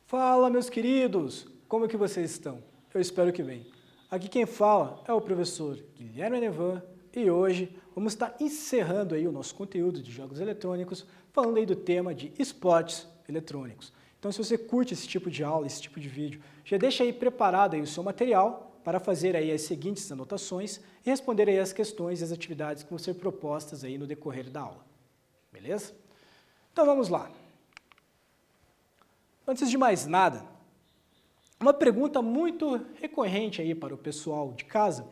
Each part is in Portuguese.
Fala, meus queridos! Como é que vocês estão? Eu espero que bem. Aqui quem fala é o professor Guilherme Nevan e hoje vamos estar encerrando aí o nosso conteúdo de jogos eletrônicos, falando aí do tema de esportes eletrônicos. Então, se você curte esse tipo de aula, esse tipo de vídeo, já deixa aí preparado aí o seu material para fazer aí as seguintes anotações e responder aí as questões e as atividades que vão ser propostas aí no decorrer da aula. Beleza? Então vamos lá. Antes de mais nada, uma pergunta muito recorrente aí para o pessoal de casa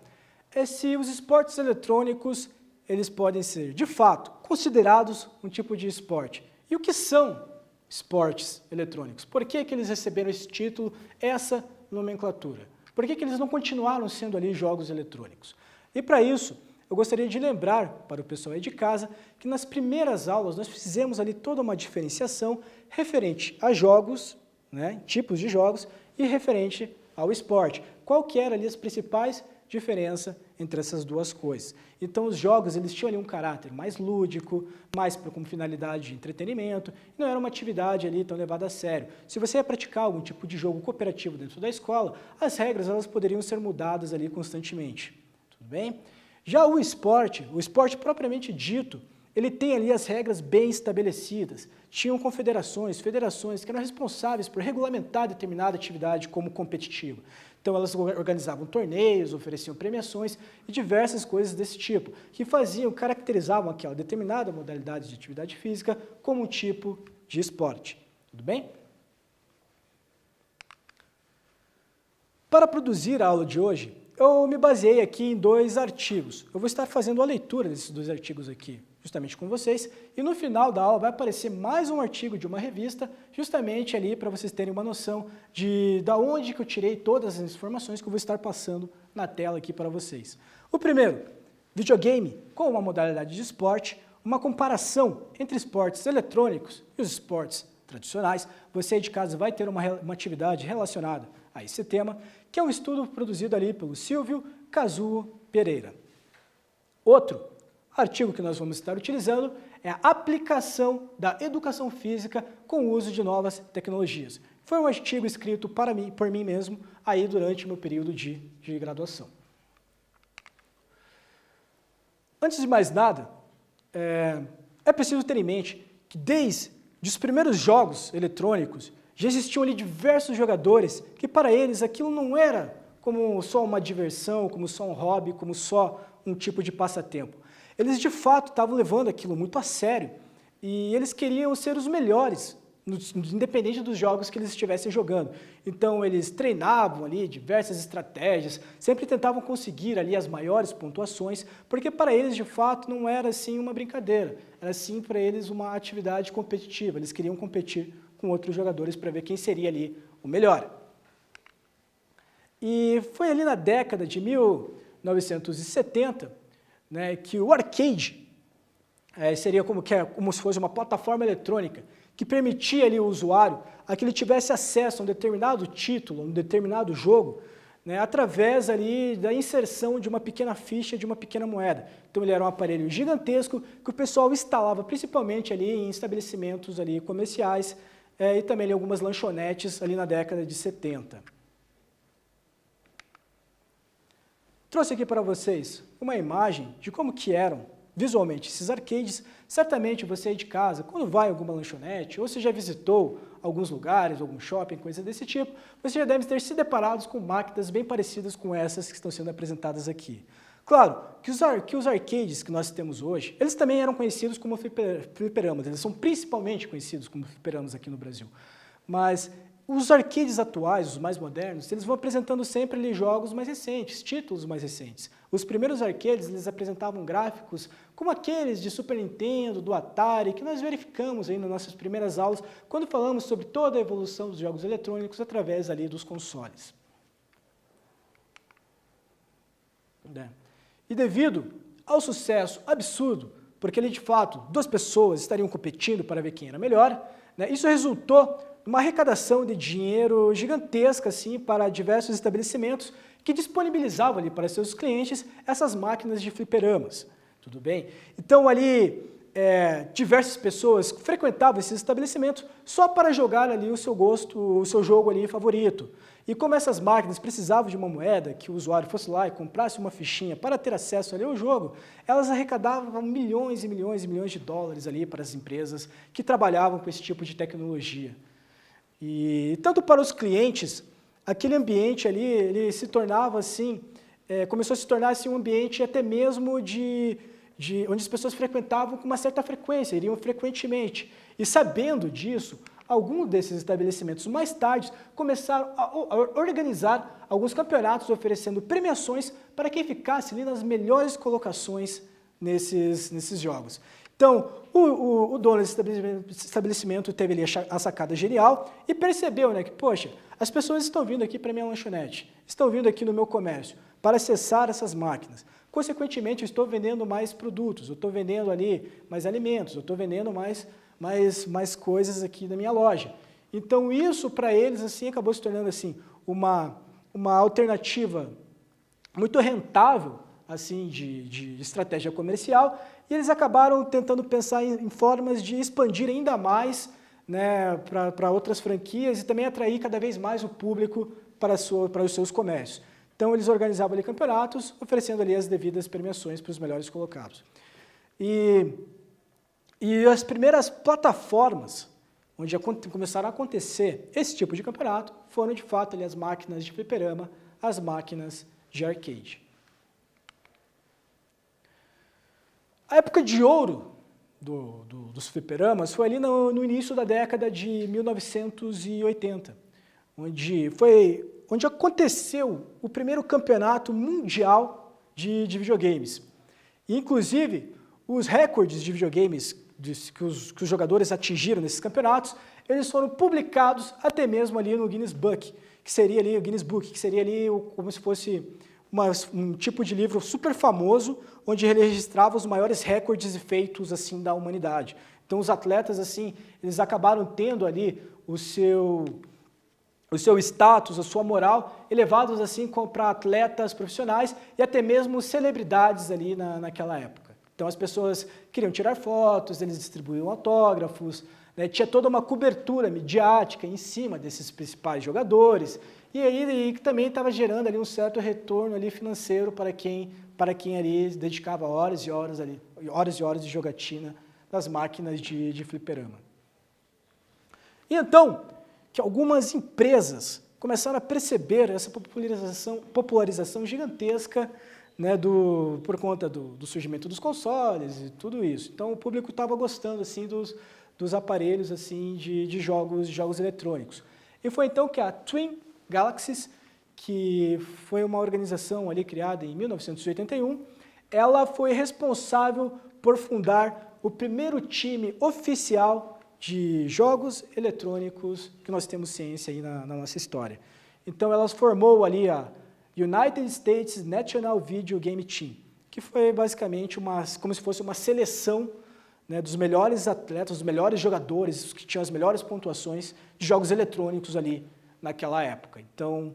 é se os esportes eletrônicos eles podem ser, de fato, considerados um tipo de esporte. E o que são esportes eletrônicos? Por que que eles receberam esse título, essa nomenclatura? Por que que eles não continuaram sendo ali jogos eletrônicos? E para isso, eu gostaria de lembrar para o pessoal aí de casa que nas primeiras aulas nós fizemos ali toda uma diferenciação referente a jogos, né, tipos de jogos, e referente ao esporte. Qual que eram ali as principais diferenças entre essas duas coisas? Então os jogos eles tinham ali um caráter mais lúdico, mais como finalidade de entretenimento, e não era uma atividade ali tão levada a sério. Se você ia praticar algum tipo de jogo cooperativo dentro da escola, as regras elas poderiam ser mudadas ali constantemente. Tudo bem? Já o esporte propriamente dito, ele tem ali as regras bem estabelecidas. Tinham confederações, federações que eram responsáveis por regulamentar determinada atividade como competitiva. Então elas organizavam torneios, ofereciam premiações e diversas coisas desse tipo, que caracterizavam aquela determinada modalidade de atividade física como um tipo de esporte. Tudo bem? Para produzir a aula de hoje, eu me baseei aqui em 2 artigos. Eu vou estar fazendo a leitura desses 2 artigos aqui, justamente com vocês, e no final da aula vai aparecer mais um artigo de uma revista, justamente ali para vocês terem uma noção de onde que eu tirei todas as informações que eu vou estar passando na tela aqui para vocês. O primeiro, videogame com uma modalidade de esporte, uma comparação entre esportes eletrônicos e os esportes tradicionais. Você aí de casa vai ter uma atividade relacionada a esse tema, que é um estudo produzido ali pelo Silvio Kazuo Pereira. Outro artigo que nós vamos estar utilizando é a aplicação da educação física com o uso de novas tecnologias. Foi um artigo escrito por mim mesmo aí durante o meu período de graduação. Antes de mais nada, é preciso ter em mente que desde os primeiros jogos eletrônicos já existiam ali diversos jogadores que para eles aquilo não era como só uma diversão, como só um hobby, como só um tipo de passatempo. Eles de fato estavam levando aquilo muito a sério e eles queriam ser os melhores, independente dos jogos que eles estivessem jogando. Então eles treinavam ali diversas estratégias, sempre tentavam conseguir ali as maiores pontuações, porque para eles de fato não era assim uma brincadeira, era sim para eles uma atividade competitiva, eles queriam competir com outros jogadores para ver quem seria ali o melhor. E foi ali na década de 1970, né, que o arcade seria como se fosse uma plataforma eletrônica que permitia ali o usuário a que ele tivesse acesso a um determinado título, a um determinado jogo, né, através ali da inserção de uma pequena ficha, de uma pequena moeda. Então ele era um aparelho gigantesco que o pessoal instalava principalmente ali em estabelecimentos ali comerciais, e também algumas lanchonetes ali na década de 70. Trouxe aqui para vocês uma imagem de como que eram visualmente esses arcades. Certamente você aí de casa, quando vai a alguma lanchonete, ou você já visitou alguns lugares, algum shopping, coisa desse tipo, você já deve ter se deparado com máquinas bem parecidas com essas que estão sendo apresentadas aqui. Claro que os arcades que nós temos hoje, eles também eram conhecidos como fliperamas, eles são principalmente conhecidos como fliperamas aqui no Brasil. Mas os arcades atuais, os mais modernos, eles vão apresentando sempre ali jogos mais recentes, títulos mais recentes. Os primeiros arcades, eles apresentavam gráficos como aqueles de Super Nintendo, do Atari, que nós verificamos aí nas nossas primeiras aulas, quando falamos sobre toda a evolução dos jogos eletrônicos através ali dos consoles. E devido ao sucesso absurdo, porque ali de fato 2 pessoas estariam competindo para ver quem era melhor, né, isso resultou uma arrecadação de dinheiro gigantesca assim, para diversos estabelecimentos que disponibilizavam ali para seus clientes essas máquinas de fliperamas, tudo bem? Então ali diversas pessoas frequentavam esses estabelecimentos só para jogar ali o seu jogo ali favorito. E como essas máquinas precisavam de uma moeda, que o usuário fosse lá e comprasse uma fichinha para ter acesso ali ao jogo, elas arrecadavam milhões e milhões e milhões de dólares ali para as empresas que trabalhavam com esse tipo de tecnologia. E tanto para os clientes, aquele ambiente ali, ele se tornava assim, começou a se tornar assim, um ambiente até mesmo onde as pessoas frequentavam com uma certa frequência, iriam frequentemente. E sabendo disso, alguns desses estabelecimentos mais tarde começaram a organizar alguns campeonatos oferecendo premiações para quem ficasse ali nas melhores colocações nesses jogos. Então, o dono desse estabelecimento teve ali a sacada genial e percebeu, né, que, poxa, as pessoas estão vindo aqui para a minha lanchonete, estão vindo aqui no meu comércio para acessar essas máquinas. Consequentemente, eu estou vendendo mais produtos, eu estou vendendo ali mais alimentos, eu estou vendendo mais coisas aqui na minha loja. Então, isso para eles assim, acabou se tornando assim, uma alternativa muito rentável assim, de estratégia comercial, e eles acabaram tentando pensar em formas de expandir ainda mais, né, para outras franquias e também atrair cada vez mais o público para os seus comércios. Então, eles organizavam ali campeonatos, oferecendo ali as devidas premiações para os melhores colocados. E as primeiras plataformas onde começaram a acontecer esse tipo de campeonato foram, de fato, ali as máquinas de fliperama, as máquinas de arcade. A época de ouro dos fliperamas foi ali no início da década de 1980, onde aconteceu o primeiro campeonato mundial de videogames. E, inclusive, os recordes de videogames que os jogadores atingiram nesses campeonatos, eles foram publicados até mesmo ali no Guinness Book, que seria ali o Guinness Book, que seria ali como se fosse um tipo de livro super famoso, onde ele registrava os maiores recordes feitos assim da humanidade. Então, os atletas assim, eles acabaram tendo ali o seu status, a sua moral, elevados assim para atletas profissionais e até mesmo celebridades ali naquela época. Então, as pessoas queriam tirar fotos, eles distribuíam autógrafos, né, tinha toda uma cobertura midiática em cima desses principais jogadores, e aí também estava gerando ali um certo retorno ali financeiro para quem ali dedicava horas e horas de jogatina nas máquinas de fliperama. E então, que algumas empresas começaram a perceber essa popularização gigantesca, né, por conta do surgimento dos consoles e tudo isso. Então, o público estava gostando assim, dos aparelhos assim, de jogos eletrônicos. E foi então que a Twin Galaxies, que foi uma organização ali criada em 1981, ela foi responsável por fundar o primeiro time oficial de jogos eletrônicos que nós temos ciência aí na nossa história. Então, ela formou ali a United States National Video Game Team, que foi basicamente como se fosse uma seleção, né, dos melhores atletas, dos melhores jogadores, os que tinham as melhores pontuações de jogos eletrônicos ali naquela época. Então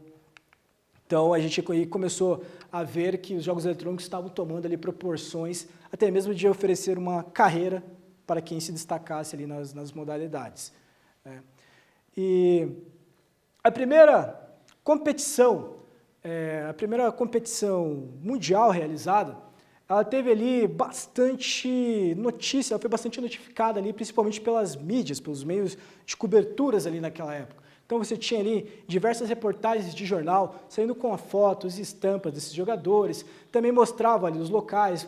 a gente começou a ver que os jogos eletrônicos estavam tomando ali proporções, até mesmo de oferecer uma carreira para quem se destacasse ali nas modalidades, né. E a primeira competição mundial realizada, ela teve ali bastante notícia, ela foi bastante notificada ali, principalmente pelas mídias, pelos meios de coberturas ali naquela época. Então você tinha ali diversas reportagens de jornal saindo com fotos e estampas desses jogadores, também mostrava ali os locais,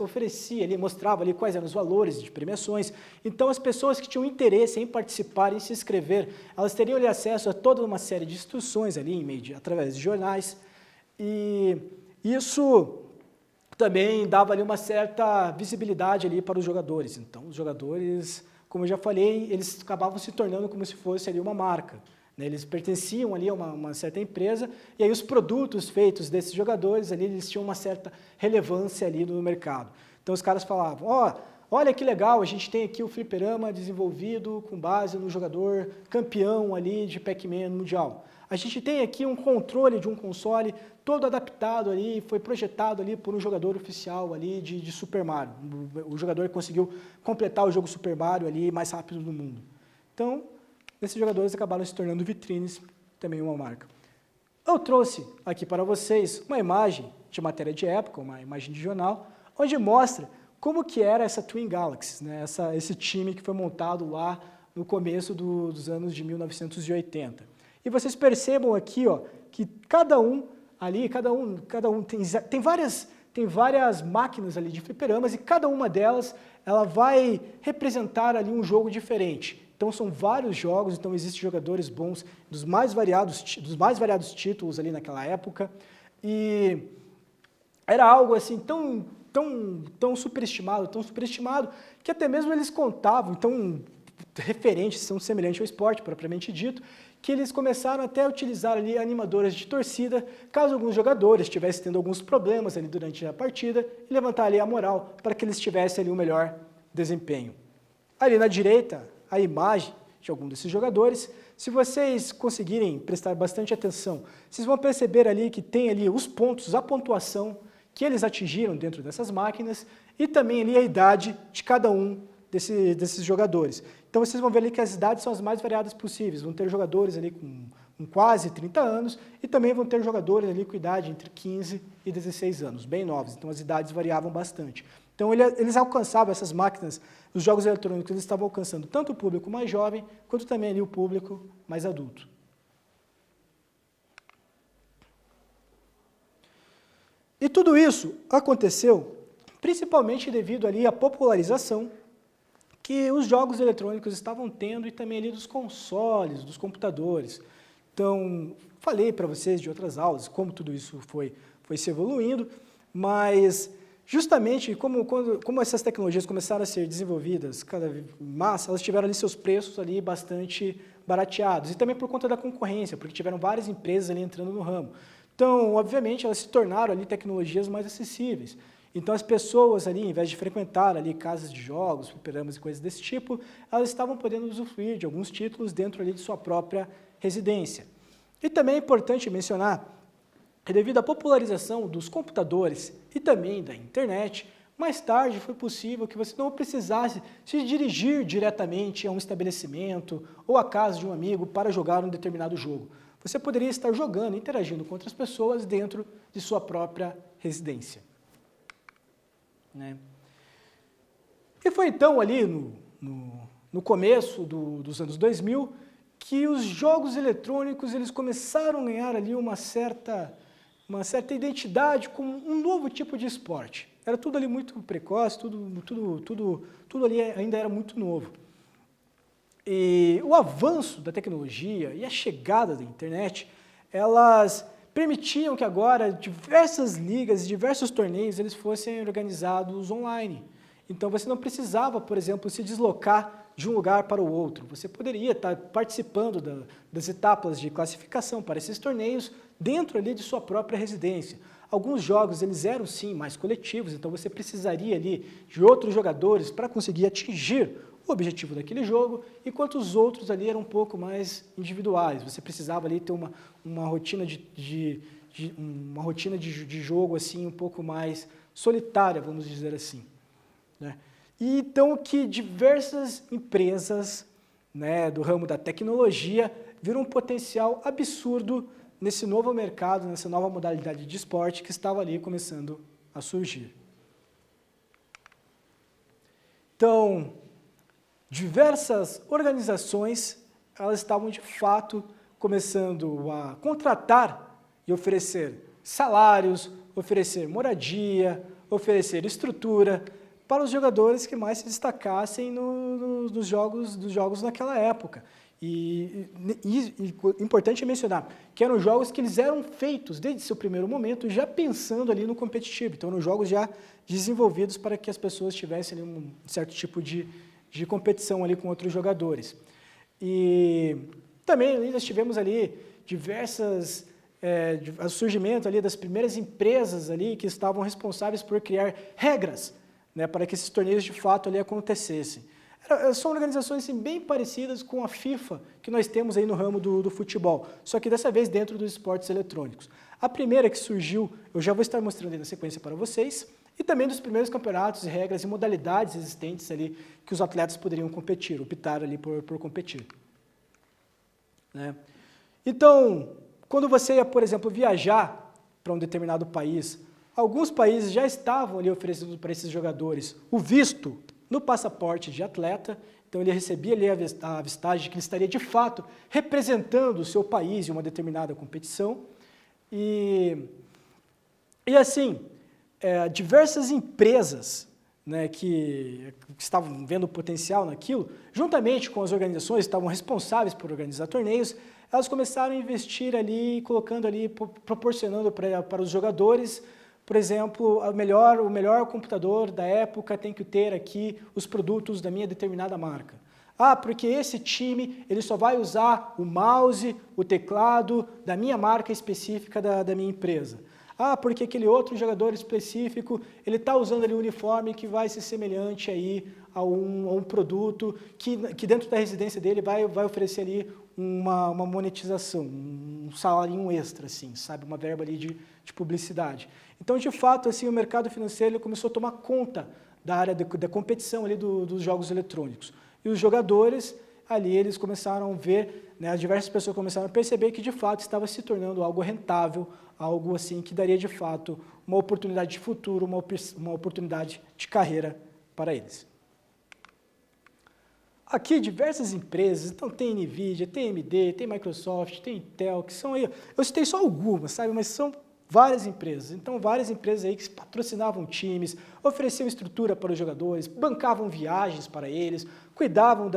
mostrava ali quais eram os valores de premiações. Então as pessoas que tinham interesse em participar, em se inscrever, elas teriam ali acesso a toda uma série de instruções ali através de jornais, e isso também dava ali uma certa visibilidade ali para os jogadores. Então os jogadores, como eu já falei, eles acabavam se tornando como se fosse ali uma marca, né? Eles pertenciam ali a uma certa empresa, e aí os produtos feitos desses jogadores ali, eles tinham uma certa relevância ali no mercado. Então os caras falavam, olha que legal, a gente tem aqui o fliperama desenvolvido com base no jogador campeão ali de Pac-Man mundial. A gente tem aqui um controle de um console todo adaptado ali, foi projetado ali por um jogador oficial ali de Super Mario. O jogador conseguiu completar o jogo Super Mario ali mais rápido do mundo. Então, esses jogadores acabaram se tornando vitrines, também uma marca. Eu trouxe aqui para vocês uma imagem de matéria de época, uma imagem de jornal, onde mostra como que era essa Twin Galaxies, né? Esse time que foi montado lá no começo dos anos de 1980. E vocês percebam aqui, ó, que cada um ali, tem várias máquinas ali de fliperamas e cada uma delas ela vai representar ali um jogo diferente. Então são vários jogos, então existem jogadores bons dos mais variados títulos ali naquela época. E era algo assim tão superestimado, que até mesmo eles contavam, tão referentes, tão semelhantes ao esporte, propriamente dito, que eles começaram até a utilizar ali animadoras de torcida, caso alguns jogadores estivessem tendo alguns problemas ali durante a partida, e levantar ali a moral para que eles tivessem ali um melhor desempenho. Ali na direita, a imagem de algum desses jogadores. Se vocês conseguirem prestar bastante atenção, vocês vão perceber ali que tem ali os pontos, a pontuação que eles atingiram dentro dessas máquinas e também ali a idade de cada um desses jogadores. Então vocês vão ver ali que as idades são as mais variadas possíveis. Vão ter jogadores ali com quase 30 anos e também vão ter jogadores ali com idade entre 15 e 16 anos, bem novos. Então as idades variavam bastante. Então eles alcançavam essas máquinas, os jogos eletrônicos, eles estavam alcançando tanto o público mais jovem, quanto também ali o público mais adulto. E tudo isso aconteceu principalmente devido ali à popularização que os jogos eletrônicos estavam tendo e também ali dos consoles, dos computadores. Então, falei para vocês de outras aulas como tudo isso foi se evoluindo, mas justamente como essas tecnologias começaram a ser desenvolvidas cada vez mais, elas tiveram ali seus preços ali bastante barateados, e também por conta da concorrência, porque tiveram várias empresas ali entrando no ramo. Então, obviamente, elas se tornaram ali tecnologias mais acessíveis. Então, as pessoas ali, em vez de frequentar ali casas de jogos, fliperamas e coisas desse tipo, elas estavam podendo usufruir de alguns títulos dentro ali de sua própria residência. E também é importante mencionar que devido à popularização dos computadores e também da internet, mais tarde foi possível que você não precisasse se dirigir diretamente a um estabelecimento ou à casa de um amigo para jogar um determinado jogo. Você poderia estar jogando, interagindo com outras pessoas dentro de sua própria residência. Né? E foi então ali no começo dos anos 2000 que os jogos eletrônicos eles começaram a ganhar ali uma certa identidade como um novo tipo de esporte. Era tudo ali muito precoce, tudo ali ainda era muito novo. E o avanço da tecnologia e a chegada da internet, elas permitiam que agora diversas ligas, diversos torneios, eles fossem organizados online. Então você não precisava, por exemplo, se deslocar de um lugar para o outro. Você poderia estar participando das etapas de classificação para esses torneios dentro ali de sua própria residência. Alguns jogos eles eram sim mais coletivos, então você precisaria ali de outros jogadores para conseguir atingir o objetivo daquele jogo, enquanto os outros ali eram um pouco mais individuais. Você precisava ali ter uma rotina de jogo assim um pouco mais solitária, vamos dizer assim. Né? E então que diversas empresas, né, do ramo da tecnologia viram um potencial absurdo nesse novo mercado, nessa nova modalidade de esporte que estava ali começando a surgir. Então, diversas organizações, elas estavam de fato começando a contratar e oferecer salários, oferecer moradia, oferecer estrutura para os jogadores que mais se destacassem dos jogos naquela época. E importante mencionar que eram jogos que eles eram feitos desde seu primeiro momento já pensando ali no competitivo. Então eram jogos já desenvolvidos para que as pessoas tivessem ali um certo tipo de competição ali com outros jogadores. E também nós tivemos ali o surgimento ali das primeiras empresas ali que estavam responsáveis por criar regras, né, para que esses torneios de fato ali acontecessem. São organizações assim, bem parecidas com a FIFA que nós temos aí no ramo do futebol, só que dessa vez dentro dos esportes eletrônicos. A primeira que surgiu, eu já vou estar mostrando aí na sequência para vocês, e também dos primeiros campeonatos, regras e modalidades existentes ali que os atletas poderiam competir, optar ali por competir. Né? Então, quando você ia, por exemplo, viajar para um determinado país, alguns países já estavam ali oferecendo para esses jogadores o visto no passaporte de atleta, então ele recebia ali a avistagem de que ele estaria de fato representando o seu país em uma determinada competição. E assim, diversas empresas, né, que estavam vendo o potencial naquilo, juntamente com as organizações que estavam responsáveis por organizar torneios, elas começaram a investir ali, colocando ali, proporcionando para os jogadores, por exemplo, o melhor computador da época tem que ter aqui os produtos da minha determinada marca. Ah, porque esse time ele só vai usar o mouse, o teclado da minha marca específica da minha empresa. Ah, porque aquele outro jogador específico, ele está usando ali um uniforme que vai ser semelhante aí a um produto que dentro da residência dele vai oferecer ali uma monetização, um salário extra, assim, sabe? Uma verba ali de publicidade. Então, de fato, assim, o mercado financeiro ele começou a tomar conta da área da competição ali dos jogos eletrônicos. E os jogadores ali, eles começaram a ver, né, diversas pessoas começaram a perceber que, de fato, estava se tornando algo rentável, algo assim que daria, de fato, uma oportunidade de futuro, uma oportunidade de carreira para eles. Aqui, diversas empresas, então tem NVIDIA, tem AMD, tem Microsoft, tem Intel, que são aí, eu citei só algumas, sabe, mas são várias empresas. Então, várias empresas aí que patrocinavam times, ofereciam estrutura para os jogadores, bancavam viagens para eles, cuidavam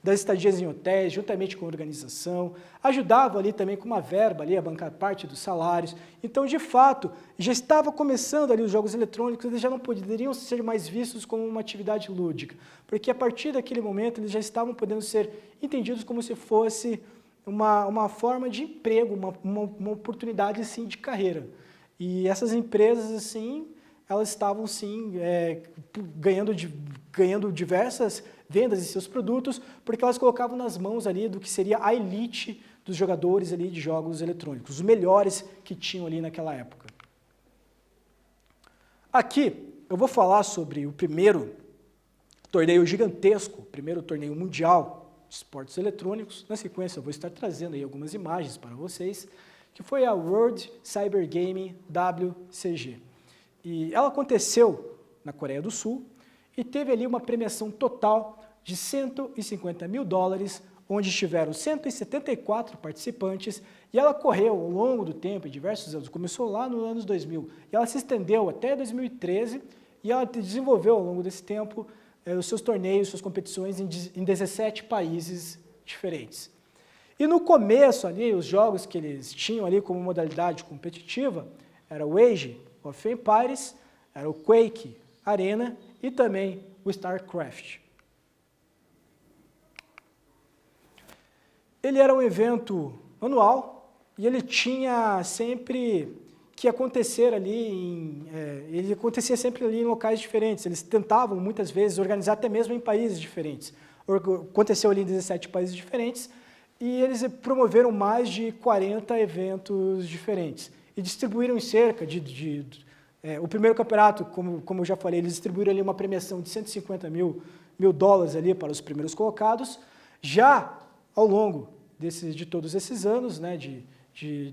das estadias em hotéis, juntamente com a organização, ajudavam ali também com uma verba ali a bancar parte dos salários. Então, de fato, já estava começando ali os jogos eletrônicos, eles já não poderiam ser mais vistos como uma atividade lúdica, porque a partir daquele momento eles já estavam podendo ser entendidos como se fosse uma forma de emprego, uma oportunidade assim, de carreira. E essas empresas, assim, elas estavam sim, ganhando diversas vendas de seus produtos, porque elas colocavam nas mãos ali do que seria a elite dos jogadores ali de jogos eletrônicos, os melhores que tinham ali naquela época. Aqui eu vou falar sobre o primeiro torneio gigantesco, o primeiro torneio mundial de esportes eletrônicos. Na sequência eu vou estar trazendo aí algumas imagens para vocês, que foi a World Cyber Gaming WCG. E ela aconteceu na Coreia do Sul e teve ali uma premiação total de $150 mil, onde estiveram 174 participantes, e ela correu ao longo do tempo, em diversos anos, começou lá nos anos 2000, e ela se estendeu até 2013, e ela desenvolveu ao longo desse tempo os seus torneios, suas competições em 17 países diferentes. E no começo ali, os jogos que eles tinham ali como modalidade competitiva, era o Age of Empires, era o Quake Arena e também o StarCraft. Ele era um evento anual e ele tinha sempre que acontecer ali, ele acontecia sempre ali em locais diferentes. Eles tentavam muitas vezes organizar até mesmo em países diferentes. Aconteceu ali em 17 países diferentes e eles promoveram mais de 40 eventos diferentes e distribuíram em cerca o primeiro campeonato, como eu já falei, eles distribuíram ali uma premiação de $150 mil ali para os primeiros colocados. Já ao longo de todos esses anos, né,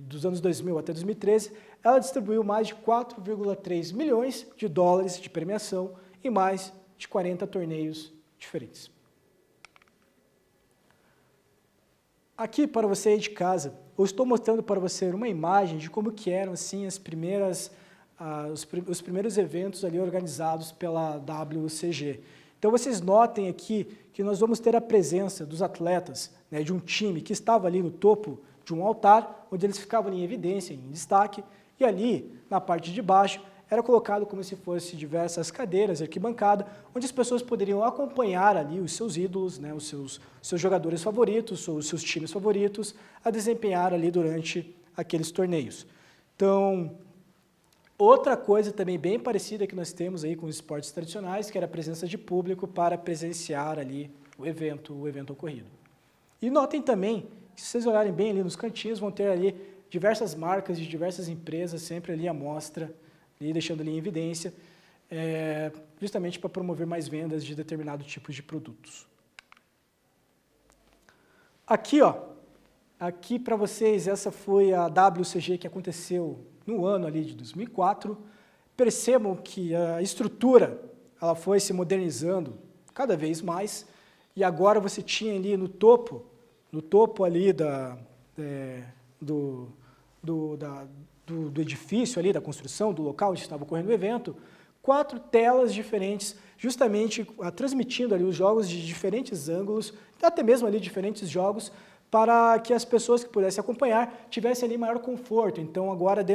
dos anos 2000 até 2013, ela distribuiu mais de $4,3 milhões de premiação em mais de 40 torneios diferentes. Aqui, para você aí de casa, eu estou mostrando para você uma imagem de como que eram assim, os primeiros eventos ali organizados pela WCG. Então, vocês notem aqui que nós vamos ter a presença dos atletas, né, de um time que estava ali no topo de um altar, onde eles ficavam em evidência, em destaque, e ali, na parte de baixo, era colocado como se fosse diversas cadeiras, arquibancada, onde as pessoas poderiam acompanhar ali os seus ídolos, né, os seus jogadores favoritos, os seus times favoritos, a desempenhar ali durante aqueles torneios. Então, Outra coisa também bem parecida que nós temos aí com os esportes tradicionais, que era a presença de público para presenciar ali o evento ocorrido. E notem também, se vocês olharem bem ali nos cantinhos, vão ter ali diversas marcas de diversas empresas, sempre ali à mostra, ali deixando ali em evidência, justamente para promover mais vendas de determinado tipo de produtos. Aqui, ó, aqui para vocês, essa foi a WCG que aconteceu no ano ali de 2004. Percebam que a estrutura ela foi se modernizando cada vez mais e agora você tinha ali no topo ali do edifício ali, da construção, do local onde estava ocorrendo o evento, 4 telas diferentes, justamente transmitindo ali os jogos de diferentes ângulos, até mesmo ali diferentes jogos, para que as pessoas que pudessem acompanhar tivessem ali maior conforto. Então agora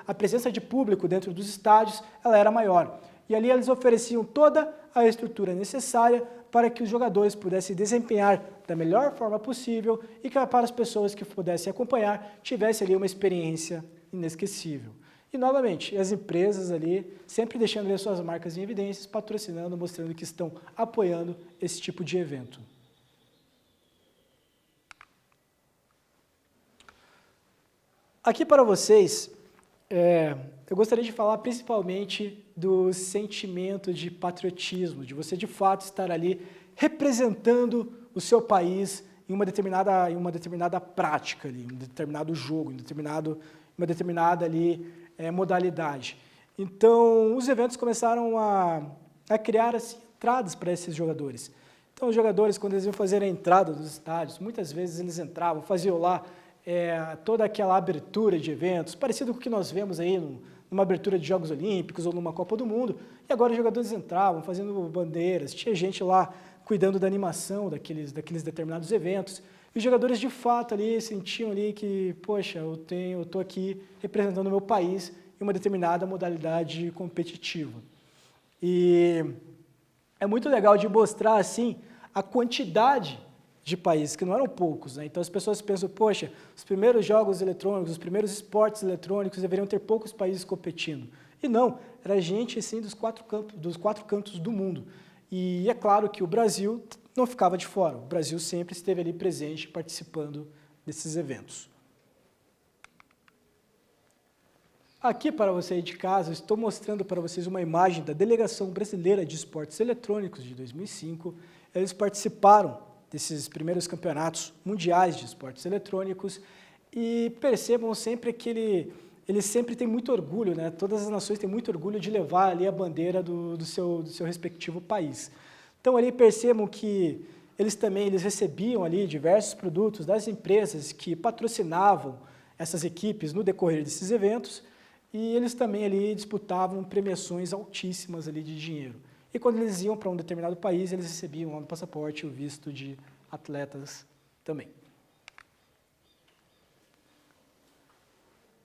a presença de público dentro dos estádios, ela era maior. E ali eles ofereciam toda a estrutura necessária para que os jogadores pudessem desempenhar da melhor forma possível e que para as pessoas que pudessem acompanhar tivessem ali uma experiência inesquecível. E novamente, as empresas ali sempre deixando ali suas marcas em evidências, patrocinando, mostrando que estão apoiando esse tipo de evento. Aqui para vocês, eu gostaria de falar principalmente do sentimento de patriotismo, de você de fato estar ali representando o seu país em uma determinada prática, ali, em um determinado jogo, em uma determinada ali, modalidade. Então, os eventos começaram a criar assim, entradas para esses jogadores. Então, os jogadores, quando eles iam fazer a entrada dos estádios, muitas vezes eles entravam, faziam lá toda aquela abertura de eventos, parecido com o que nós vemos aí numa abertura de Jogos Olímpicos ou numa Copa do Mundo, e agora os jogadores entravam fazendo bandeiras, tinha gente lá cuidando da animação daqueles determinados eventos, e os jogadores de fato ali sentiam ali que, poxa, eu estou aqui representando o meu país em uma determinada modalidade competitiva. E é muito legal de mostrar assim a quantidade de países, que não eram poucos, né? Então as pessoas pensam, poxa, os primeiros jogos eletrônicos, os primeiros esportes eletrônicos deveriam ter poucos países competindo. E não, era gente assim dos quatro cantos do mundo. E é claro que o Brasil não ficava de fora, o Brasil sempre esteve ali presente, participando desses eventos. Aqui para você aí de casa, estou mostrando para vocês uma imagem da Delegação Brasileira de Esportes Eletrônicos de 2005. Eles participaram desses primeiros campeonatos mundiais de esportes eletrônicos e percebam sempre que eles sempre têm muito orgulho, né? Todas as nações têm muito orgulho de levar ali a bandeira do seu respectivo país. Então ali percebam que eles recebiam ali diversos produtos das empresas que patrocinavam essas equipes no decorrer desses eventos e eles também ali disputavam premiações altíssimas ali de dinheiro. E quando eles iam para um determinado país, eles recebiam lá no passaporte o visto de atletas também.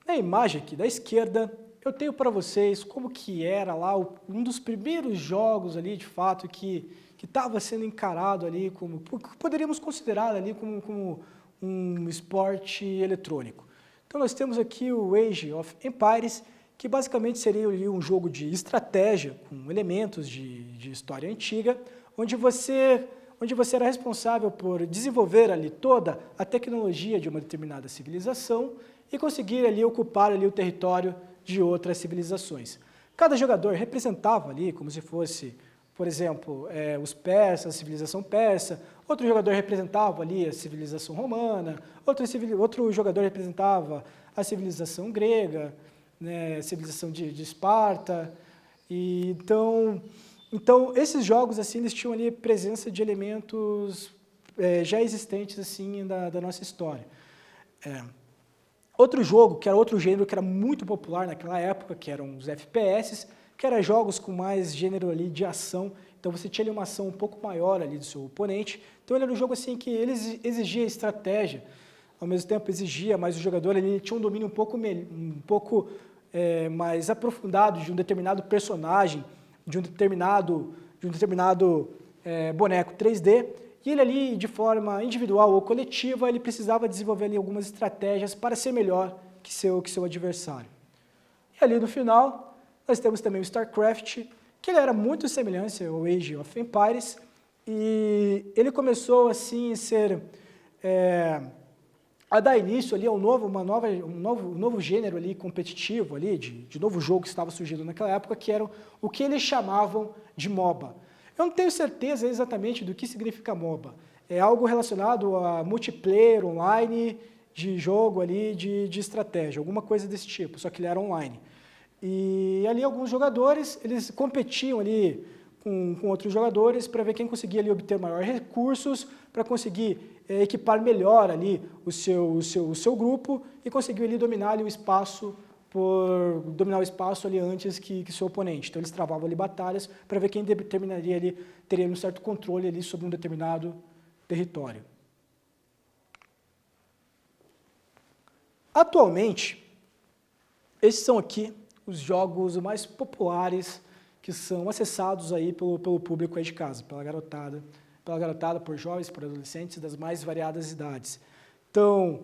Na imagem aqui da esquerda, eu tenho para vocês como que era lá um dos primeiros jogos ali, de fato, que estava sendo encarado ali como, poderíamos considerar ali como um esporte eletrônico. Então nós temos aqui o Age of Empires, que basicamente seria ali um jogo de estratégia, com elementos de história antiga, onde você era responsável por desenvolver ali toda a tecnologia de uma determinada civilização e conseguir ali ocupar ali o território de outras civilizações. Cada jogador representava ali como se fosse, por exemplo, os persas, a civilização persa, outro jogador representava ali a civilização romana, outro jogador representava a civilização grega, né, civilização de Esparta. E então esses jogos assim eles tinham ali presença de elementos já existentes assim da nossa história. Outro jogo, que era outro gênero que era muito popular naquela época, que eram os FPS, que eram jogos com mais gênero ali de ação. Então você tinha ali uma ação um pouco maior ali do seu oponente. Então ele era um jogo assim que ele exigia estratégia, ao mesmo tempo exigia, mas o jogador ele tinha um domínio um pouco mais aprofundado de um determinado personagem, de um determinado boneco 3D, e ele ali, de forma individual ou coletiva, ele precisava desenvolver ali algumas estratégias para ser melhor que seu adversário. E ali no final, Nós temos também o StarCraft, que ele era muito semelhante ao Age of Empires, e ele começou assim a dar início ali a um novo gênero ali competitivo ali de novo jogo que estava surgindo naquela época, que era o que eles chamavam de MOBA. Eu não tenho certeza exatamente do que significa MOBA. É algo relacionado a multiplayer online de jogo ali de estratégia, alguma coisa desse tipo, só que ele era online. E ali alguns jogadores, eles competiam ali com outros jogadores para ver quem conseguia ali obter maiores recursos, para conseguir equipar melhor ali o seu grupo e conseguir ali dominar ali o espaço ali antes que seu oponente. Então eles travavam ali batalhas para ver quem determinaria ali, teria um certo controle ali sobre um determinado território. Atualmente, esses são aqui os jogos mais populares que são acessados aí pelo público aí de casa, pela garotada, por jovens, por adolescentes das mais variadas idades. Então,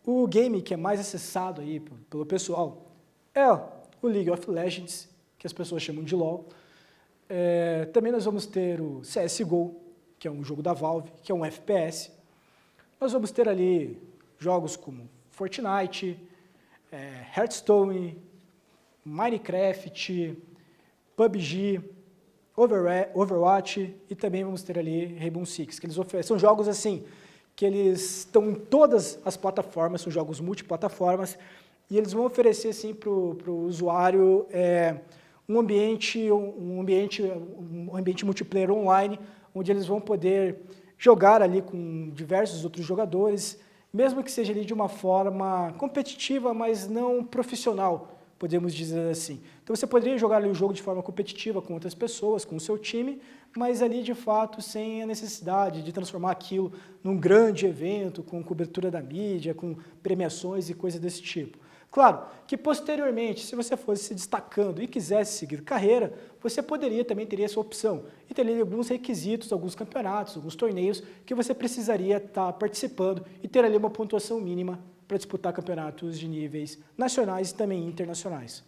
o game que é mais acessado aí pelo pessoal é o League of Legends, que as pessoas chamam de LoL. Também nós vamos ter o CSGO, que é um jogo da Valve, que é um FPS. Nós vamos ter ali jogos como Fortnite, Hearthstone, Minecraft, PUBG, Overwatch e também vamos ter ali Rainbow Six, que eles são jogos assim, que eles estão em todas as plataformas, são jogos multiplataformas, e eles vão oferecer assim, para o usuário um ambiente multiplayer online, onde eles vão poder jogar ali com diversos outros jogadores, mesmo que seja ali de uma forma competitiva, mas não profissional, podemos dizer assim. Então você poderia jogar ali o jogo de forma competitiva com outras pessoas, com o seu time, mas ali de fato sem a necessidade de transformar aquilo num grande evento, com cobertura da mídia, com premiações e coisas desse tipo. Claro que posteriormente, se você fosse se destacando e quisesse seguir carreira, você também teria essa opção. E teria alguns requisitos, alguns campeonatos, alguns torneios que você precisaria estar participando e ter ali uma pontuação mínima para disputar campeonatos de níveis nacionais e também internacionais.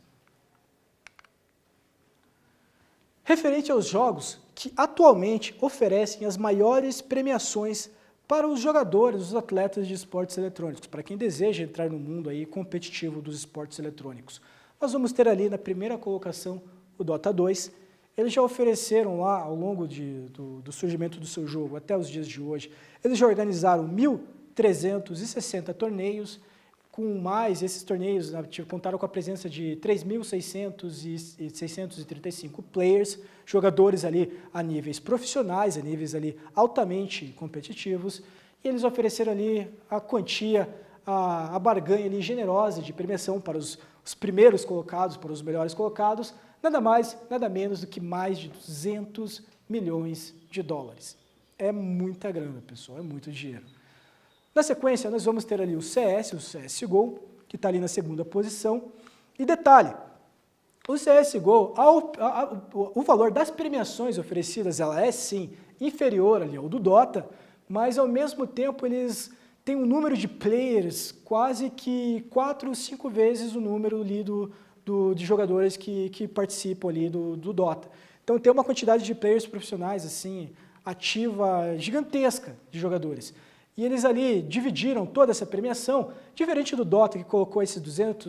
Referente aos jogos que atualmente oferecem as maiores premiações para os jogadores, os atletas de esportes eletrônicos, para quem deseja entrar no mundo aí competitivo dos esportes eletrônicos. Nós vamos ter ali na primeira colocação o Dota 2. Eles já ofereceram lá, ao longo do surgimento do seu jogo até os dias de hoje, eles já organizaram 1.360 torneios, com mais esses torneios contaram com a presença de 3.635 players, jogadores ali a níveis profissionais, a níveis ali altamente competitivos, e eles ofereceram ali a quantia, a barganha ali generosa de premiação para os primeiros colocados, para os melhores colocados, nada mais, nada menos do que mais de 200 milhões de dólares. É muita grana, pessoal, é muito dinheiro. Na sequência, nós vamos ter ali o CSGO, que está ali na segunda posição. E detalhe, o CSGO, o valor das premiações oferecidas, ela é sim inferior ali ao do Dota, mas ao mesmo tempo eles têm um número de players quase que 4 ou 5 vezes o número ali de jogadores que participam ali do Dota. Então tem uma quantidade de players profissionais assim, ativa, gigantesca de jogadores. E eles ali dividiram toda essa premiação, diferente do Dota, que colocou esses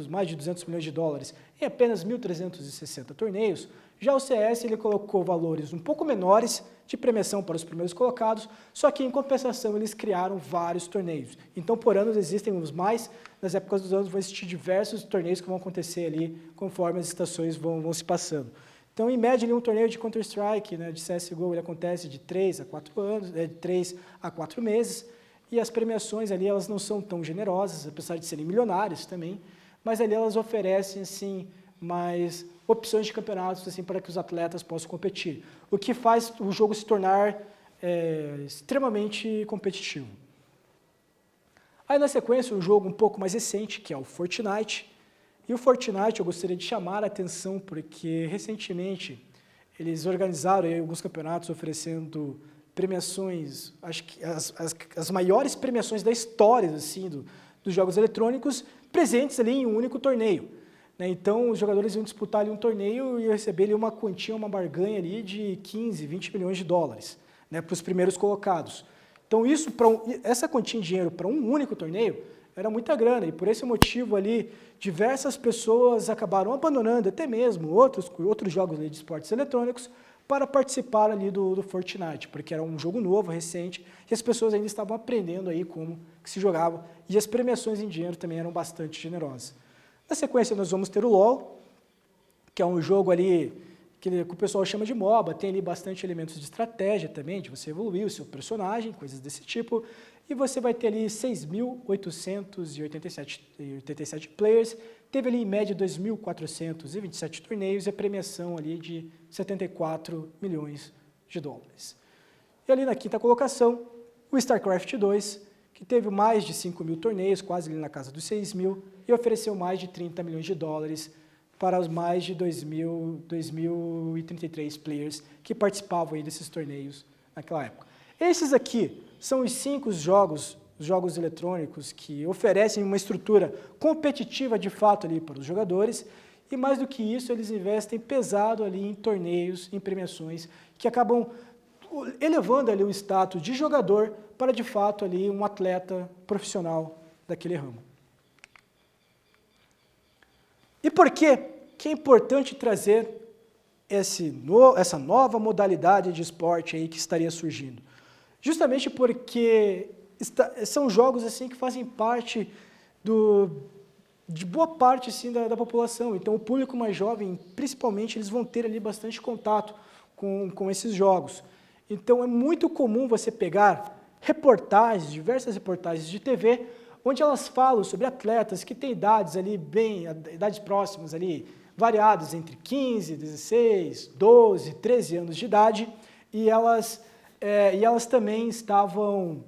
mais de 200 milhões de dólares em apenas 1.360 torneios, já o CS ele colocou valores um pouco menores de premiação para os primeiros colocados, só que em compensação eles criaram vários torneios. Então por anos existem os mais, nas épocas dos anos vão existir diversos torneios que vão acontecer ali conforme as estações vão se passando. Então, em média, um torneio de Counter-Strike, né, de CSGO, ele acontece de 3 a 4 anos, de 3 a 4 meses, e as premiações ali, elas não são tão generosas, apesar de serem milionárias também, mas ali elas oferecem, assim, mais opções de campeonatos, assim, para que os atletas possam competir, o que faz o jogo se tornar extremamente competitivo. Aí, na sequência, um jogo um pouco mais recente, que é o Fortnite, e o Fortnite eu gostaria de chamar a atenção, porque recentemente eles organizaram aí alguns campeonatos oferecendo premiações, acho que as maiores premiações da história assim, dos jogos eletrônicos, presentes ali em um único torneio. né? Então, os jogadores iam disputar ali um torneio e iam receber ali uma quantia, uma barganha ali de 15, 20 milhões de dólares, né, para os primeiros colocados. Então, essa quantia de dinheiro para um único torneio era muita grana, e por esse motivo ali, diversas pessoas acabaram abandonando até mesmo outros jogos ali de esportes eletrônicos para participar ali do Fortnite, porque era um jogo novo, recente, e as pessoas ainda estavam aprendendo aí como que se jogava, e as premiações em dinheiro também eram bastante generosas. Na sequência, nós vamos ter o LoL, que é um jogo ali que o pessoal chama de MOBA, tem ali bastante elementos de estratégia também, de você evoluir o seu personagem, coisas desse tipo, e você vai ter ali 6.887 players, teve ali em média 2.427 torneios e a premiação ali de 74 milhões de dólares. E ali na quinta colocação, o StarCraft 2, que teve mais de 5.000 torneios, quase ali na casa dos 6.000, e ofereceu mais de 30 milhões de dólares para os mais de 2.033 players que participavam aí desses torneios naquela época. Esses aqui são os 5 jogos eletrônicos que oferecem uma estrutura competitiva de fato ali para os jogadores, e mais do que isso, eles investem pesado ali em torneios, em premiações, que acabam elevando ali o status de jogador para de fato ali um atleta profissional daquele ramo. E por que é importante trazer essa nova modalidade de esporte aí que estaria surgindo? Justamente porque são jogos assim que fazem parte de boa parte assim, da população. Então, o público mais jovem, principalmente, eles vão ter ali bastante contato com esses jogos. Então, é muito comum você pegar reportagens, diversas reportagens de TV, onde elas falam sobre atletas que têm idades ali idades próximas ali, variadas entre 15, 16, 12, 13 anos de idade, e elas também estavam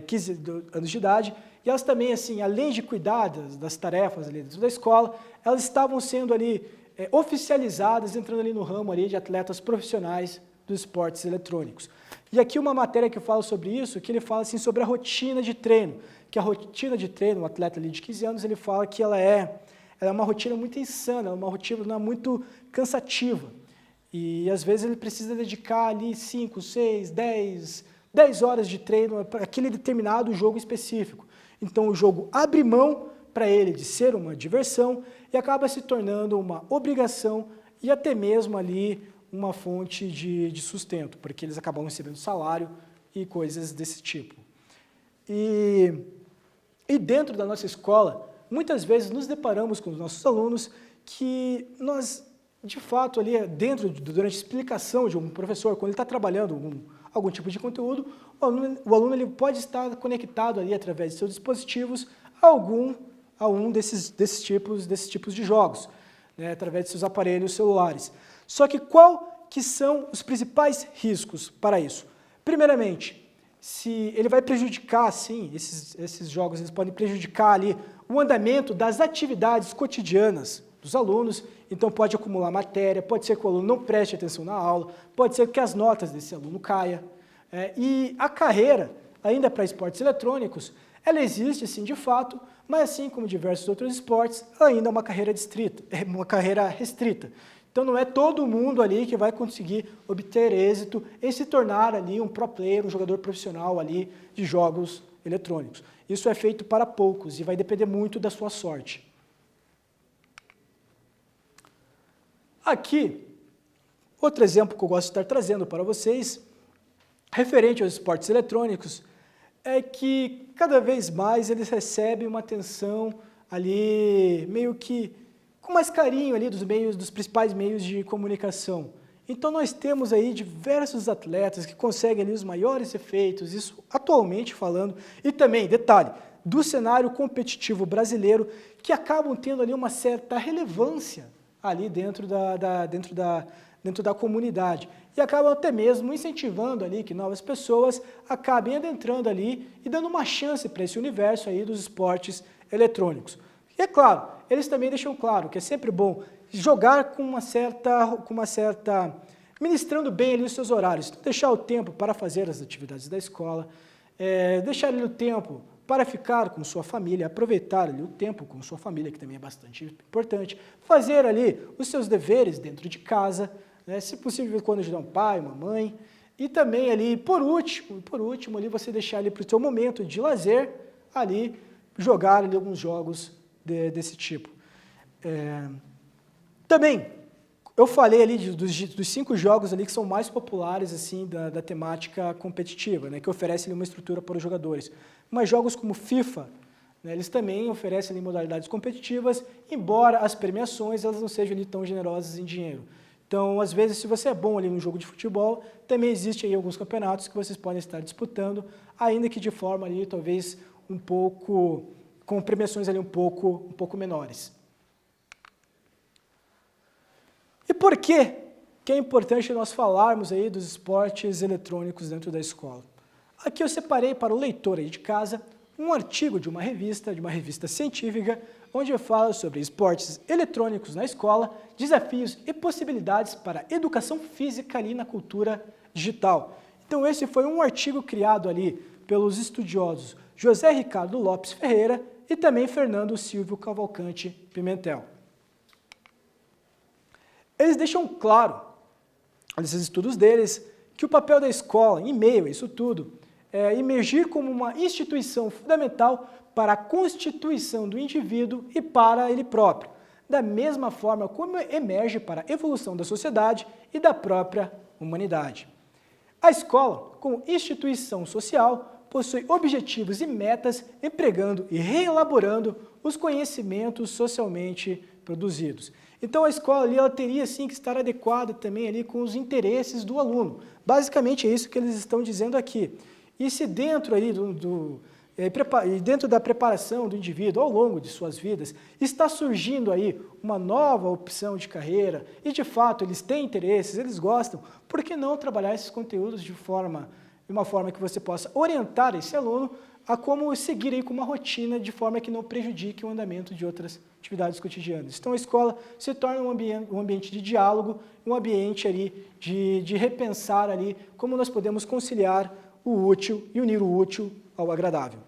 15 anos de idade, e elas também, assim, além de cuidar das tarefas ali dentro da escola, elas estavam sendo ali oficializadas, entrando ali no ramo ali de atletas profissionais dos esportes eletrônicos. E aqui uma matéria que eu falo sobre isso, que ele fala assim sobre a rotina de treino, que a rotina de treino, um atleta ali de 15 anos, ele fala que ela é uma rotina muito insana, uma rotina muito cansativa. E às vezes ele precisa dedicar ali 5, 6, 10 horas de treino para aquele determinado jogo específico. Então o jogo abre mão para ele de ser uma diversão e acaba se tornando uma obrigação e até mesmo ali uma fonte de sustento, porque eles acabam recebendo salário e coisas desse tipo. E dentro da nossa escola, muitas vezes nos deparamos com os nossos alunos que nós, de fato, ali durante a explicação de um professor, quando ele está trabalhando algum tipo de conteúdo, o aluno ele pode estar conectado ali através de seus dispositivos a um desses tipos de jogos, né, através de seus aparelhos celulares. Só que qual que são os principais riscos para isso? Primeiramente, se ele vai prejudicar, sim, esses jogos eles podem prejudicar ali o andamento das atividades cotidianas dos alunos, então pode acumular matéria, pode ser que o aluno não preste atenção na aula, pode ser que as notas desse aluno caia. E a carreira, ainda para esportes eletrônicos, ela existe sim de fato, mas assim como diversos outros esportes, ainda é uma carreira restrita. Então não é todo mundo ali que vai conseguir obter êxito em se tornar ali um pro player, um jogador profissional ali de jogos eletrônicos. Isso é feito para poucos e vai depender muito da sua sorte. Aqui, outro exemplo que eu gosto de estar trazendo para vocês, referente aos esportes eletrônicos, é que cada vez mais eles recebem uma atenção ali meio que com mais carinho ali dos principais meios de comunicação. Então nós temos aí diversos atletas que conseguem ali os maiores efeitos, isso atualmente falando, e também, detalhe, do cenário competitivo brasileiro, que acabam tendo ali uma certa relevância ali dentro da comunidade. E acabam até mesmo incentivando ali que novas pessoas acabem adentrando ali e dando uma chance para esse universo aí dos esportes eletrônicos. E é claro, eles também deixam claro que é sempre bom jogar com uma certa ministrando bem ali os seus horários, então deixar o tempo para fazer as atividades da escola, deixar ali o tempo para ficar com sua família, aproveitar ali o tempo com sua família, que também é bastante importante, fazer ali os seus deveres dentro de casa, né, se possível quando ajudar um pai, uma mãe, e também ali, por último ali você deixar ali para o seu momento de lazer, ali jogar ali alguns jogos desse tipo. Também, eu falei ali dos 5 jogos ali que são mais populares assim da temática competitiva, né, que oferece ali uma estrutura para os jogadores. Mas jogos como FIFA, né, eles também oferecem ali modalidades competitivas, embora as premiações elas não sejam ali tão generosas em dinheiro. Então, às vezes, se você é bom ali no jogo de futebol, também existe aí alguns campeonatos que vocês podem estar disputando, ainda que de forma ali talvez um pouco, com premiações ali um pouco menores. E por que é importante nós falarmos aí dos esportes eletrônicos dentro da escola? Aqui eu separei para o leitor aí de casa um artigo de uma revista científica, onde eu falo sobre esportes eletrônicos na escola, desafios e possibilidades para a educação física ali na cultura digital. Então esse foi um artigo criado ali pelos estudiosos José Ricardo Lopes Ferreira e também Fernando Silvio Cavalcante Pimentel. Eles deixam claro, nesses estudos deles, que o papel da escola, em meio a isso tudo, é emergir como uma instituição fundamental para a constituição do indivíduo e para ele próprio, da mesma forma como emerge para a evolução da sociedade e da própria humanidade. A escola, como instituição social, possui objetivos e metas empregando e reelaborando os conhecimentos socialmente produzidos. Então a escola ali, ela teria sim que estar adequada também ali com os interesses do aluno. Basicamente é isso que eles estão dizendo aqui. E se dentro ali dentro da preparação do indivíduo ao longo de suas vidas, está surgindo aí uma nova opção de carreira e de fato eles têm interesses, eles gostam, por que não trabalhar esses conteúdos de uma forma que você possa orientar esse aluno a como seguir aí com uma rotina de forma que não prejudique o andamento de outras atividades cotidianas. Então a escola se torna um ambiente de diálogo, um ambiente ali de repensar ali como nós podemos conciliar o útil e unir o útil ao agradável.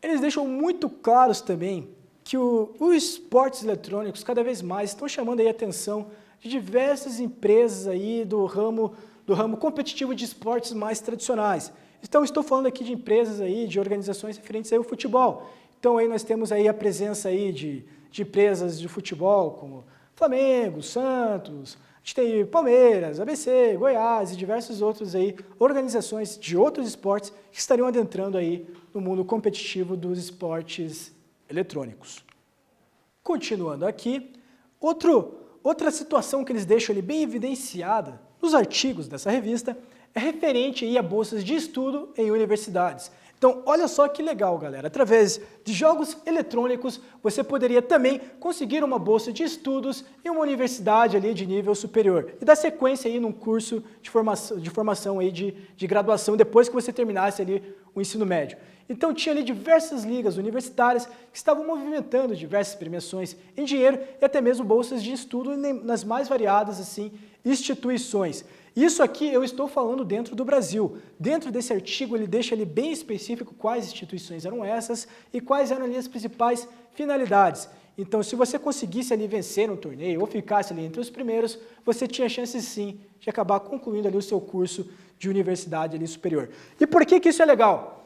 Eles deixam muito claros também que os esportes eletrônicos cada vez mais estão chamando aí a atenção de diversas empresas aí do ramo competitivo de esportes mais tradicionais. Então estou falando aqui de empresas aí, de organizações referentes aí ao futebol. Então aí nós temos aí a presença aí de empresas de futebol como Flamengo, Santos, a gente tem Palmeiras, ABC, Goiás e diversas outras aí, organizações de outros esportes que estariam adentrando aí no mundo competitivo dos esportes eletrônicos. Continuando aqui, outra situação que eles deixam ali bem evidenciada nos artigos dessa revista é referente aí a bolsas de estudo em universidades. Então, olha só que legal, galera. Através de jogos eletrônicos, você poderia também conseguir uma bolsa de estudos em uma universidade ali de nível superior e dar sequência aí num curso de formação aí de graduação depois que você terminasse ali o ensino médio. Então, tinha ali diversas ligas universitárias que estavam movimentando diversas premiações em dinheiro e até mesmo bolsas de estudo nas mais variadas assim, instituições. Isso aqui eu estou falando dentro do Brasil. Dentro desse artigo ele deixa ali bem específico quais instituições eram essas e quais eram ali as principais finalidades. Então, se você conseguisse ali vencer no torneio ou ficasse ali entre os primeiros, você tinha chance sim de acabar concluindo ali o seu curso de universidade ali superior. E por que isso é legal?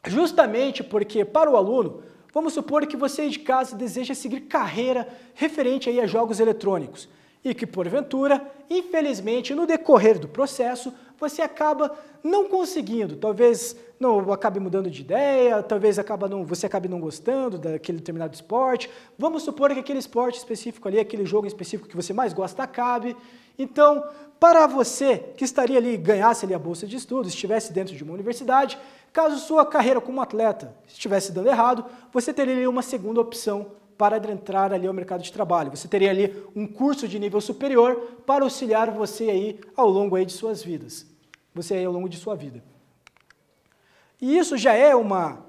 Justamente porque para o aluno, vamos supor que você de casa deseja seguir carreira referente aí a jogos eletrônicos. E que, porventura, infelizmente, no decorrer do processo, você acaba não conseguindo, talvez não acabe mudando de ideia, talvez você acabe não gostando daquele determinado esporte. Vamos supor que aquele esporte específico ali, aquele jogo específico que você mais gosta, acabe. Então, para você que estaria ali, ganhasse ali a bolsa de estudos, estivesse dentro de uma universidade, caso sua carreira como atleta estivesse dando errado, você teria ali uma segunda opção para entrar ali ao mercado de trabalho. Você teria ali um curso de nível superior para auxiliar você aí ao longo aí de suas vidas. Você aí ao longo de sua vida. E isso já é uma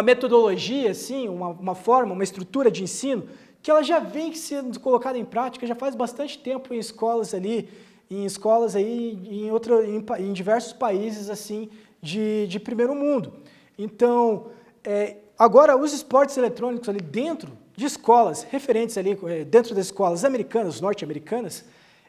metodologia, assim, uma forma, uma estrutura de ensino que ela já vem sendo colocada em prática já faz bastante tempo em escolas ali em escolas aí em diversos países assim de primeiro mundo. Então, agora os esportes eletrônicos ali dentro de escolas referentes ali, dentro das escolas americanas, norte-americanas,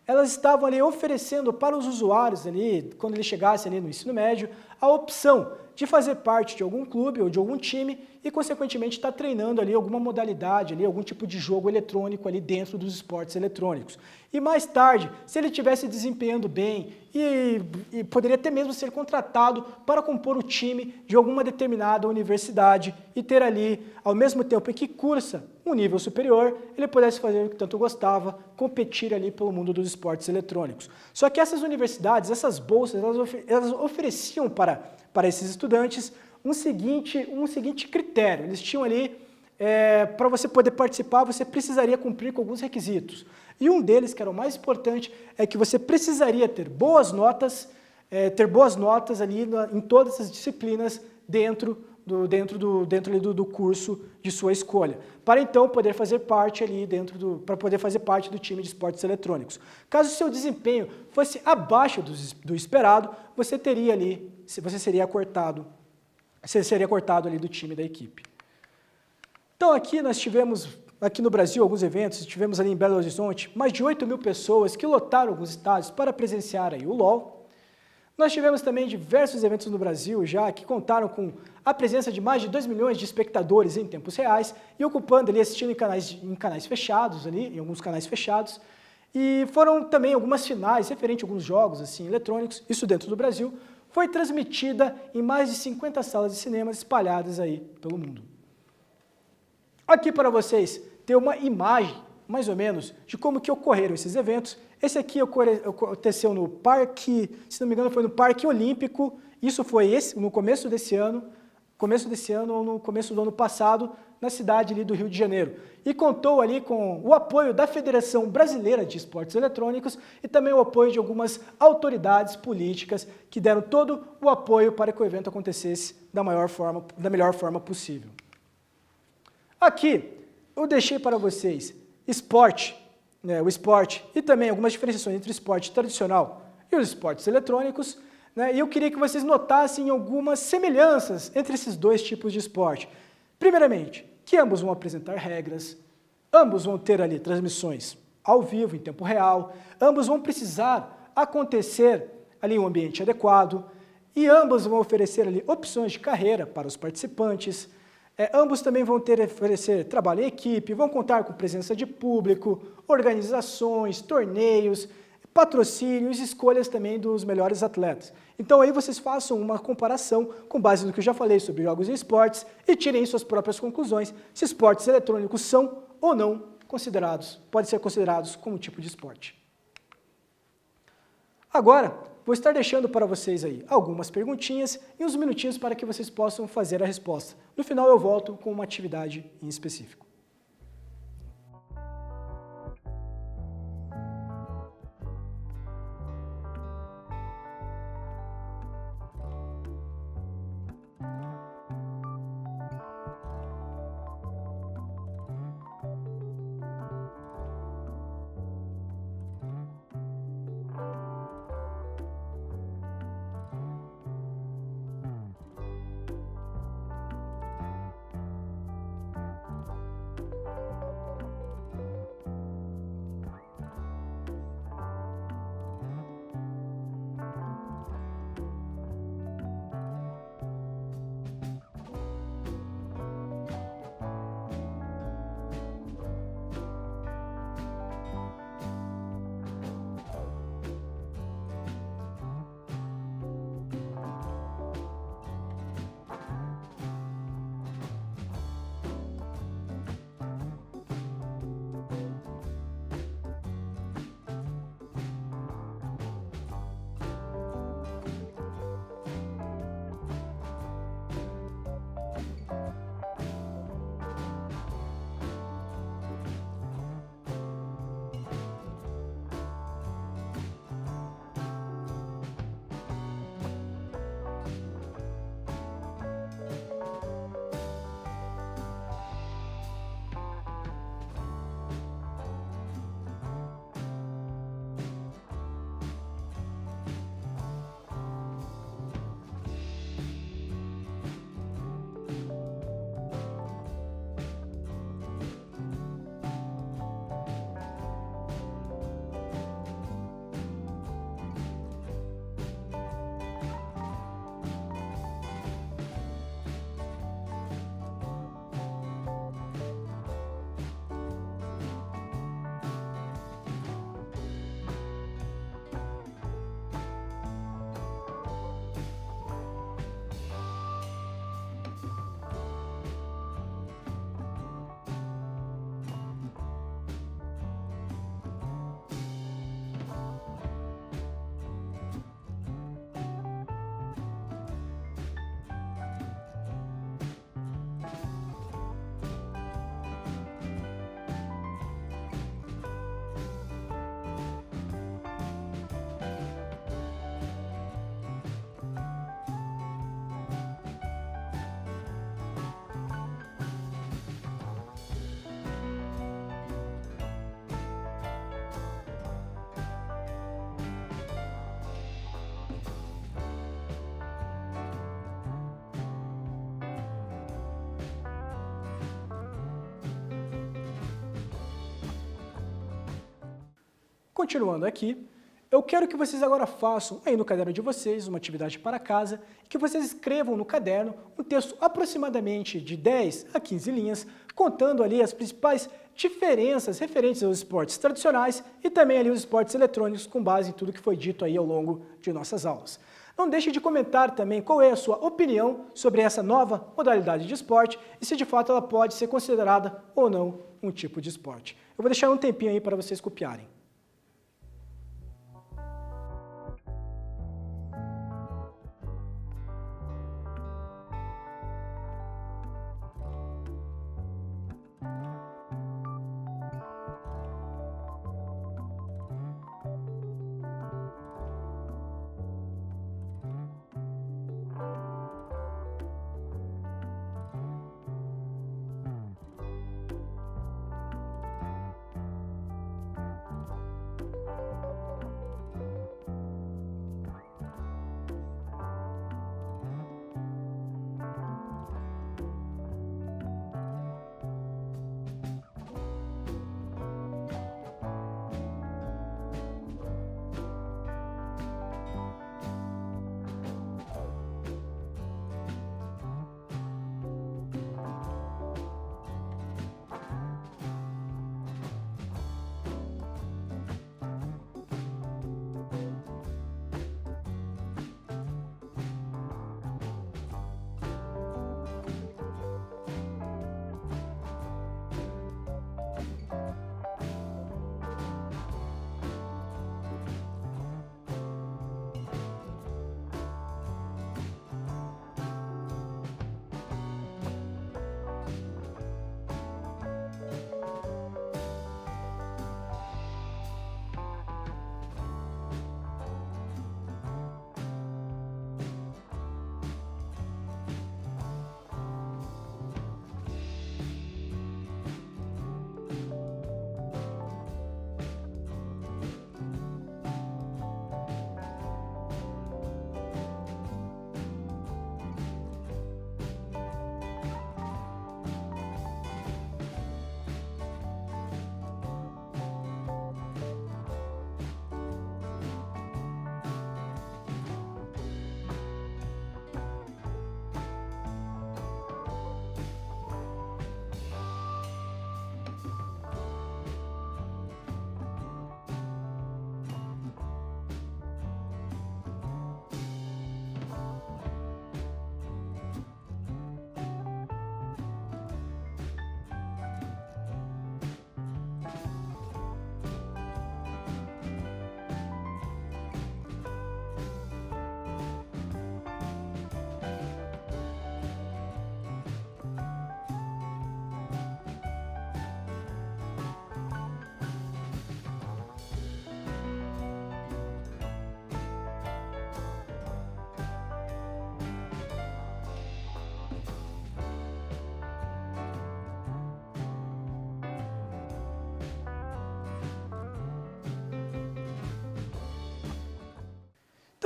elas estavam ali oferecendo para os usuários ali, quando eles chegassem ali no ensino médio, a opção de fazer parte de algum clube ou de algum time e, consequentemente, estar treinando ali alguma modalidade, ali, algum tipo de jogo eletrônico ali dentro dos esportes eletrônicos. E mais tarde, se ele estivesse desempenhando bem e poderia até mesmo ser contratado para compor o time de alguma determinada universidade e ter ali, ao mesmo tempo em que cursa um nível superior, ele pudesse fazer o que tanto gostava, competir ali pelo mundo dos esportes eletrônicos. Só que essas universidades, essas bolsas, elas ofereciam para esses estudantes um seguinte critério. Eles tinham ali, para você poder participar, você precisaria cumprir com alguns requisitos. E um deles, que era o mais importante, é que você precisaria ter boas notas ali em todas as disciplinas dentro do curso de sua escolha, para então poder fazer parte ali para poder fazer parte do time de esportes eletrônicos. Caso o seu desempenho fosse abaixo do esperado, você seria cortado ali do time da equipe. Então aqui nós tivemos, aqui no Brasil, alguns eventos, tivemos ali em Belo Horizonte, mais de 8.000 pessoas que lotaram alguns estádios para presenciar aí o LOL. Nós tivemos também diversos eventos no Brasil já que contaram com a presença de mais de 2 milhões de espectadores em tempos reais e ocupando ali, assistindo em canais fechados ali, em alguns canais fechados. E foram também algumas finais referente a alguns jogos assim eletrônicos, isso dentro do Brasil, foi transmitida em mais de 50 salas de cinemas espalhadas aí pelo mundo. Aqui para vocês ter uma imagem, mais ou menos, de como que ocorreram esses eventos. Esse aqui aconteceu no Parque, se não me engano, foi no Parque Olímpico. Isso foi no começo desse ano ou no começo do ano passado, na cidade ali do Rio de Janeiro. E contou ali com o apoio da Federação Brasileira de Esportes Eletrônicos e também o apoio de algumas autoridades políticas que deram todo o apoio para que o evento acontecesse da melhor forma possível. Aqui eu deixei para vocês o esporte e também algumas diferenciações entre o esporte tradicional e os esportes eletrônicos, e eu queria que vocês notassem algumas semelhanças entre esses dois tipos de esporte. Primeiramente, que ambos vão apresentar regras, ambos vão ter ali transmissões ao vivo, em tempo real, ambos vão precisar acontecer ali em um ambiente adequado e ambos vão oferecer ali opções de carreira para os participantes. Ambos também vão oferecer trabalho em equipe, vão contar com presença de público, organizações, torneios, patrocínios e escolhas também dos melhores atletas. Então aí vocês façam uma comparação com base no que eu já falei sobre jogos e esportes e tirem suas próprias conclusões se esportes eletrônicos são ou não podem ser considerados como tipo de esporte. Agora, vou estar deixando para vocês aí algumas perguntinhas e uns minutinhos para que vocês possam fazer a resposta. No final eu volto com uma atividade em específico. Continuando aqui, eu quero que vocês agora façam aí no caderno de vocês uma atividade para casa e que vocês escrevam no caderno um texto aproximadamente de 10 a 15 linhas, contando ali as principais diferenças referentes aos esportes tradicionais e também ali os esportes eletrônicos com base em tudo que foi dito aí ao longo de nossas aulas. Não deixe de comentar também qual é a sua opinião sobre essa nova modalidade de esporte e se de fato ela pode ser considerada ou não um tipo de esporte. Eu vou deixar um tempinho aí para vocês copiarem.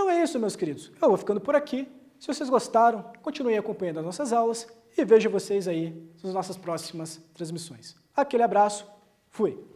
Então é isso, meus queridos. Eu vou ficando por aqui. Se vocês gostaram, continuem acompanhando as nossas aulas e vejo vocês aí nas nossas próximas transmissões. Aquele abraço, fui!